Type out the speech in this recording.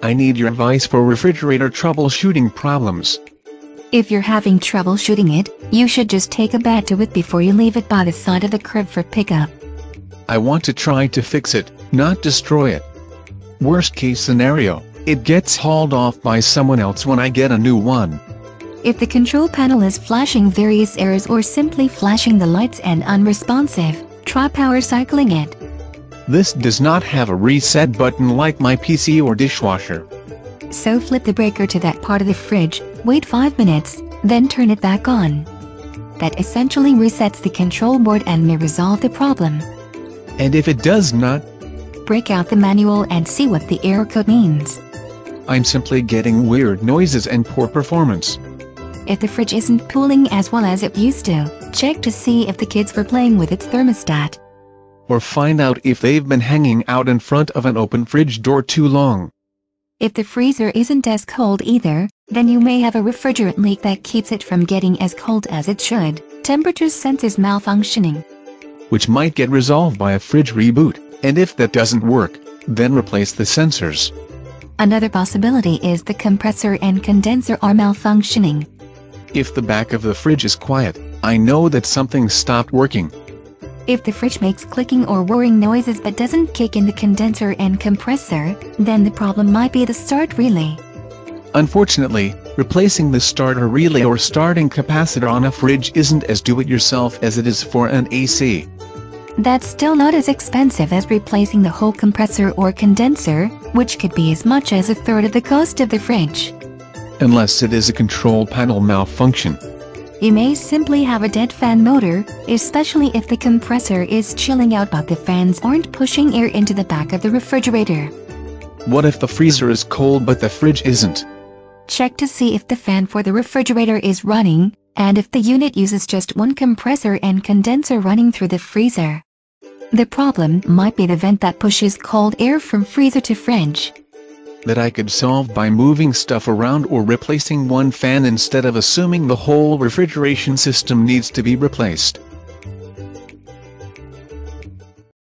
I need your advice for refrigerator troubleshooting problems. If you're having trouble shooting it, you should just take a bat to it before you leave it by the side of the crib for pickup. I want to try to fix it, not destroy it. Worst case scenario, it gets hauled off by someone else when I get a new one. If the control panel is flashing various errors or simply flashing the lights and unresponsive, try power cycling it. This does not have a reset button like my PC or dishwasher. So flip the breaker to that part of the fridge, wait 5 minutes, then turn it back on. That essentially resets the control board and may resolve the problem. And if it does not? Break out the manual and see what the error code means. I'm simply getting weird noises and poor performance. If the fridge isn't cooling as well as it used to, check to see if the kids were playing with its thermostat. Or find out if they've been hanging out in front of an open fridge door too long. If the freezer isn't as cold either, then you may have a refrigerant leak that keeps it from getting as cold as it should. Temperature sensors malfunctioning, which might get resolved by a fridge reboot, and if that doesn't work, then replace the sensors. Another possibility is the compressor and condenser are malfunctioning. If the back of the fridge is quiet, I know that something stopped working. If the fridge makes clicking or whirring noises but doesn't kick in the condenser and compressor, then the problem might be the start relay. Unfortunately, replacing the starter relay or starting capacitor on a fridge isn't as do-it-yourself as it is for an AC. That's still not as expensive as replacing the whole compressor or condenser, which could be as much as a third of the cost of the fridge. Unless it is a control panel malfunction. You may simply have a dead fan motor, especially if the compressor is chilling out but the fans aren't pushing air into the back of the refrigerator. What if the freezer is cold but the fridge isn't? Check to see if the fan for the refrigerator is running, and if the unit uses just one compressor and condenser running through the freezer. The problem might be the vent that pushes cold air from freezer to fridge. That I could solve by moving stuff around or replacing one fan instead of assuming the whole refrigeration system needs to be replaced.